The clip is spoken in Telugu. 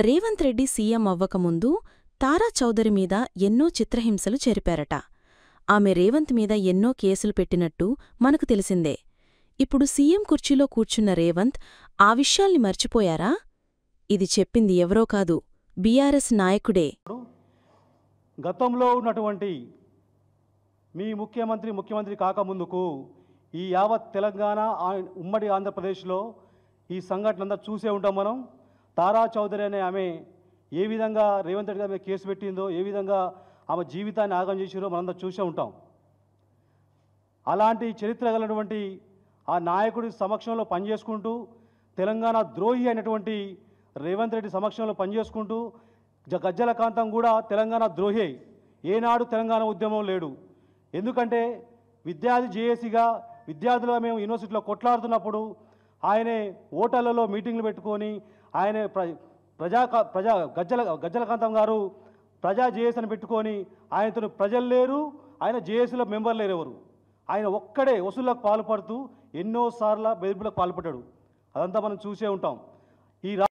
రేవంత్ రెడ్డి సీఎం అవ్వకముందు తారా చౌదరి మీద ఎన్నో చిత్రహింసలు జరిపారట. ఆమె రేవంత్ మీద ఎన్నో కేసులు పెట్టినట్టు మనకు తెలిసిందే. ఇప్పుడు సీఎం కుర్చీలో కూర్చున్న రేవంత్ ఆ విషయాల్ని మర్చిపోయారా? ఇది చెప్పింది ఎవరో కాదు, బీఆర్ఎస్ నాయకుడే. గతంలో ఉన్నటువంటి మీ ముఖ్యమంత్రి కాకముందుకు ఈ యావత్ తెలంగాణ ఉమ్మడి ఆంధ్రప్రదేశ్లో ఈ సంఘటన అంతా చూసే ఉంటాం మనం. తారా చౌదరి అనే ఆమె ఏ విధంగా రేవంత్ రెడ్డి గారి మీద కేసు పెట్టిందో, ఏ విధంగా ఆమె జీవితాన్ని ఆగం చేసిందో మనంతా చూసే ఉంటాం. అలాంటి చరిత్ర కలిగినటువంటి ఆ నాయకుడి సమక్షంలో పనిచేసుకుంటూ, తెలంగాణ ద్రోహి అయినటువంటి రేవంత్ రెడ్డి సమక్షంలో పనిచేసుకుంటూ, గజ్జల కాంతం కూడా తెలంగాణ ద్రోహి. ఏనాడు తెలంగాణ ఉద్యమం లేడు. ఎందుకంటే విద్యార్థి జేఏసీగా విద్యార్థులుగా మేము యూనివర్సిటీలో కొట్లాడుతున్నప్పుడు ఆయనే ఓటర్లలో మీటింగ్లు పెట్టుకొని ఆయనే గజ్జల కాంతం గారు ప్రజా జేఏసీ అని పెట్టుకొని ఆయనతో ప్రజలు లేరు, ఆయన జేఏసీలో మెంబర్ లేరు ఎవరు. ఆయన ఒక్కడే వసూళ్లకు పాల్పడుతూ ఎన్నోసార్లు బెదిరింపులకు పాల్పడ్డాడు. అదంతా మనం చూసే ఉంటాం. ఈ